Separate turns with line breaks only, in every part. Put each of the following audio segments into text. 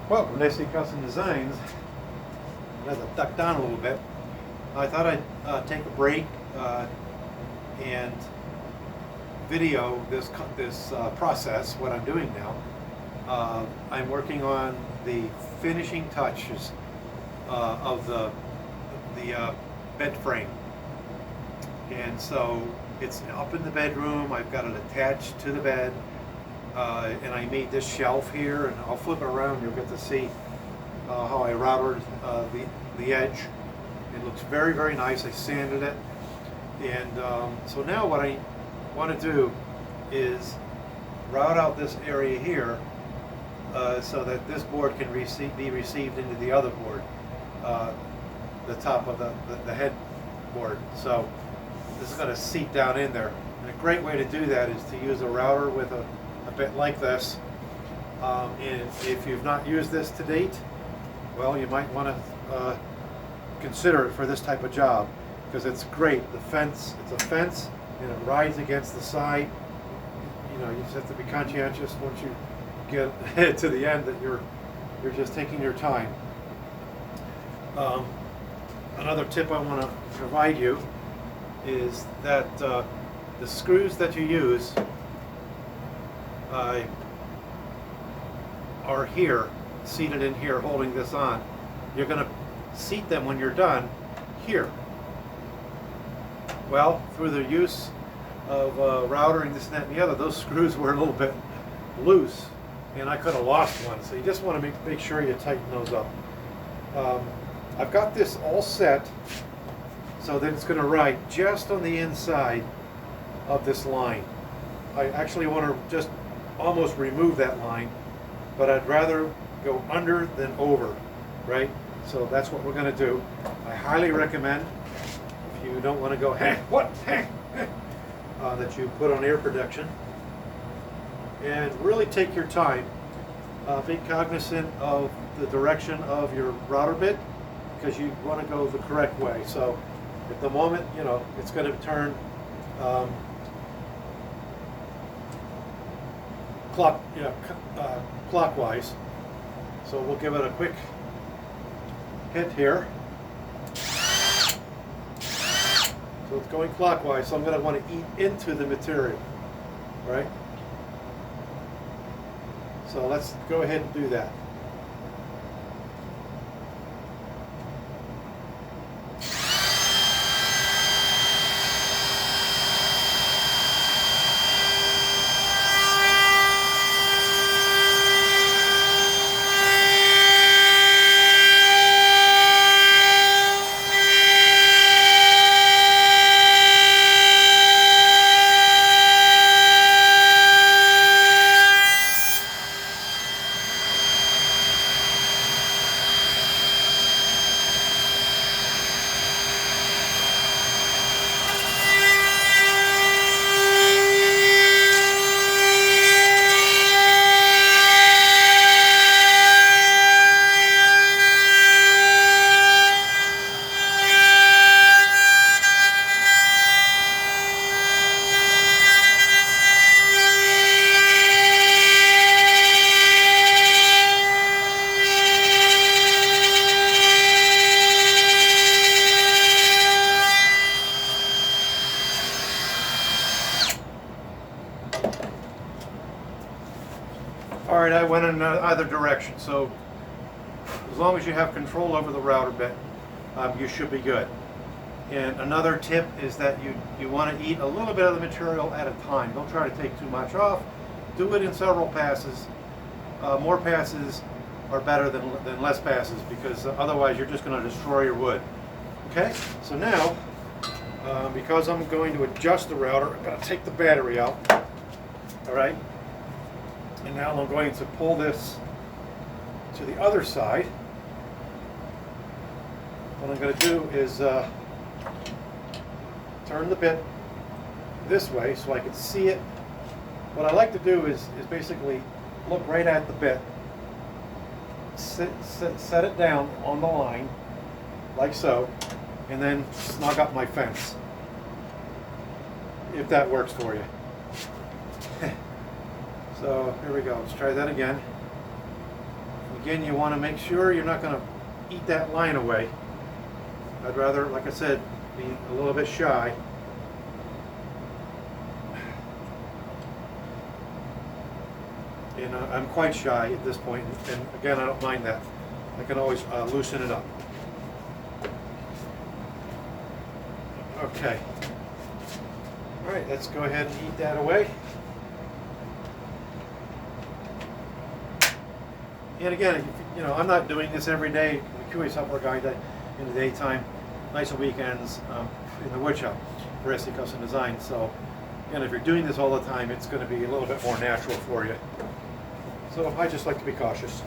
Welcome to AC Custom Designs. I had to duck down a little bit. I thought I'd take a break and video this process, what I'm doing now. I'm working on the finishing touches of the bed frame. And so it's up in the bedroom. I've got it attached to the bed. And I made this shelf here, and I'll flip it around. You'll get to see how I routed the edge. It looks very, very nice. I sanded it. And so now what I want to do is route out this area here so that this board can be received into the other board, the top of the headboard. So this is going to seat down in there. And a great way to do that is to use a router with a bit like this. And if you've not used this to date, well, you might want to consider it for this type of job, because it's great. It's a fence, and it rides against the side. You know, you just have to be conscientious once you get to the end that you're just taking your time. Another tip I want to provide you is that the screws that you use are here, seated in here, holding this on. You're going to seat them when you're done here. Well, through the use of routering this, that, and the other, those screws were a little bit loose, and I could have lost one. So you just want to make sure you tighten those up. I've got this all set so that it's going to ride just on the inside of this line. I actually want to just almost remove that line, but I'd rather go under than over, right? So that's what we're going to do. I highly recommend, if you don't want to go, that you put on air protection and really take your time. Be cognizant of the direction of your router bit, because you want to go the correct way. So at the moment, you know, it's going to turn clockwise. So we'll give it a quick hit here. So it's going clockwise, so I'm going to want to eat into the material, right? So let's go ahead and do that. All right, I went in either direction, so as long as you have control over the router bit, you should be good. And another tip is that you want to eat a little bit of the material at a time. Don't try to take too much off. Do it in several passes. More passes are better than less passes, because otherwise you're just going to destroy your wood. Okay, so now, because I'm going to adjust the router, I'm going to take the battery out. All right. And now I'm going to pull this to the other side. What I'm going to do is turn the bit this way so I can see it. What I like to do is basically look right at the bit, set it down on the line, like so, and then snug up my fence, if that works for you. So here we go. Let's try that again. Again, you want to make sure you're not going to eat that line away. I'd rather, like I said, be a little bit shy. And I'm quite shy at this point, and again, I don't mind that. I can always loosen it up. Okay. All right, let's go ahead and eat that away. And again, you know, I'm not doing this every day. I'm a QA software guy in the daytime, nights and weekends in the woodshop for SE Custom Design. So, again, if you're doing this all the time, it's going to be a little bit more natural for you. So I just like to be cautious.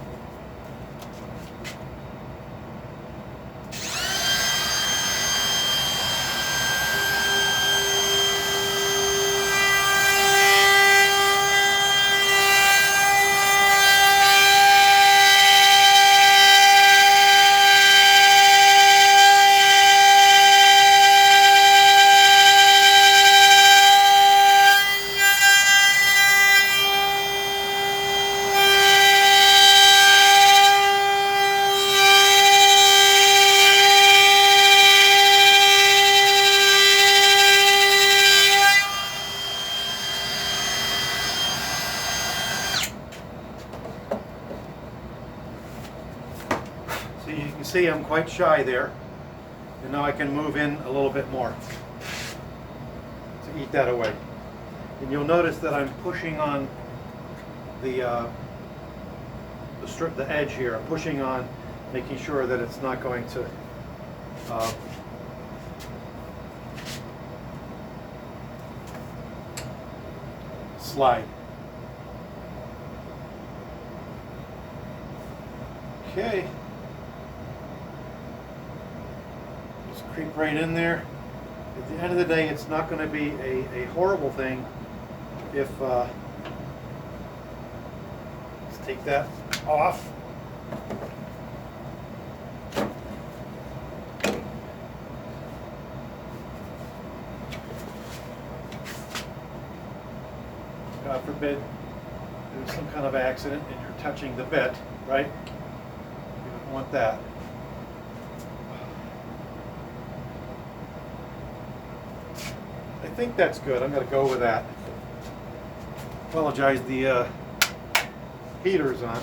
So you can see I'm quite shy there, and now I can move in a little bit more to eat that away. And you'll notice that I'm pushing on the edge here. I'm pushing on, making sure that it's not going to slide. Okay. Just creep right in there. At the end of the day, it's not going to be a horrible thing if let's take that off. God forbid there's some kind of accident and you're touching the bit, right? You don't want that. I think that's good. I'm going to go with that. Apologize, the heater's on.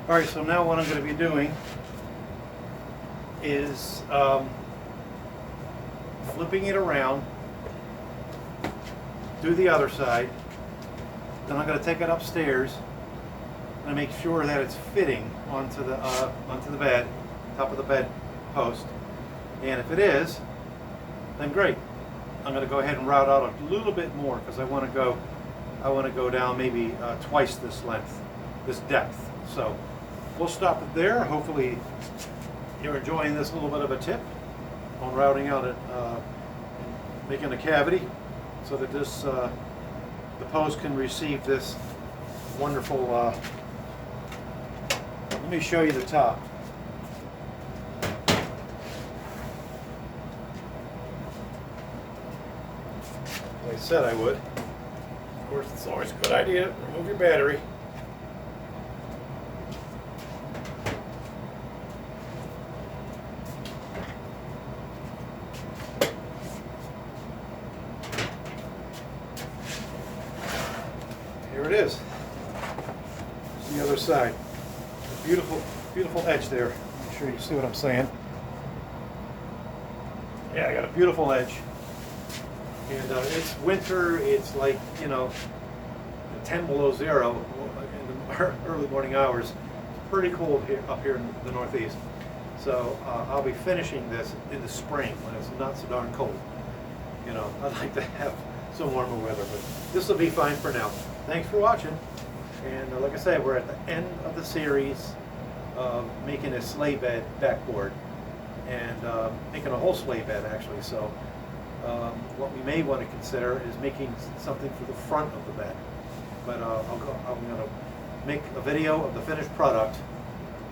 Alright, so now what I'm going to be doing is flipping it around, do the other side, then I'm going to take it upstairs and make sure that it's fitting onto the bed, top of the bed post. And if it is, then great. I'm going to go ahead and route out a little bit more because I want to go down maybe twice this length, this depth. So we'll stop it there. Hopefully you're enjoying this little bit of a tip on routing out it, making a cavity so that this the post can receive this wonderful. Let me show you the top. Like I said I would. Of course, it's always a good idea to remove your battery. Here it is. Here's the other side. Beautiful, beautiful edge there. Make sure you see what I'm saying. Yeah, I got a beautiful edge. And it's winter. It's like, 10 below zero in the early morning hours. It's pretty cold here up here in the Northeast. So I'll be finishing this in the spring when it's not so darn cold. I'd like to have some warmer weather, but this will be fine for now. Thanks for watching. And like I said, we're at the end of the series of making a sleigh bed backboard and making a whole sleigh bed actually. So what we may want to consider is making something for the front of the bed. But I'm going to make a video of the finished product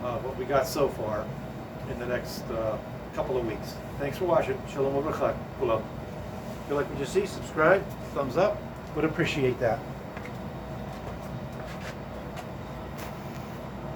of what we got so far in the next couple of weeks. Thanks for watching. Shalom uvracha. Kulam. If you like what you see, subscribe, thumbs up. Would appreciate that.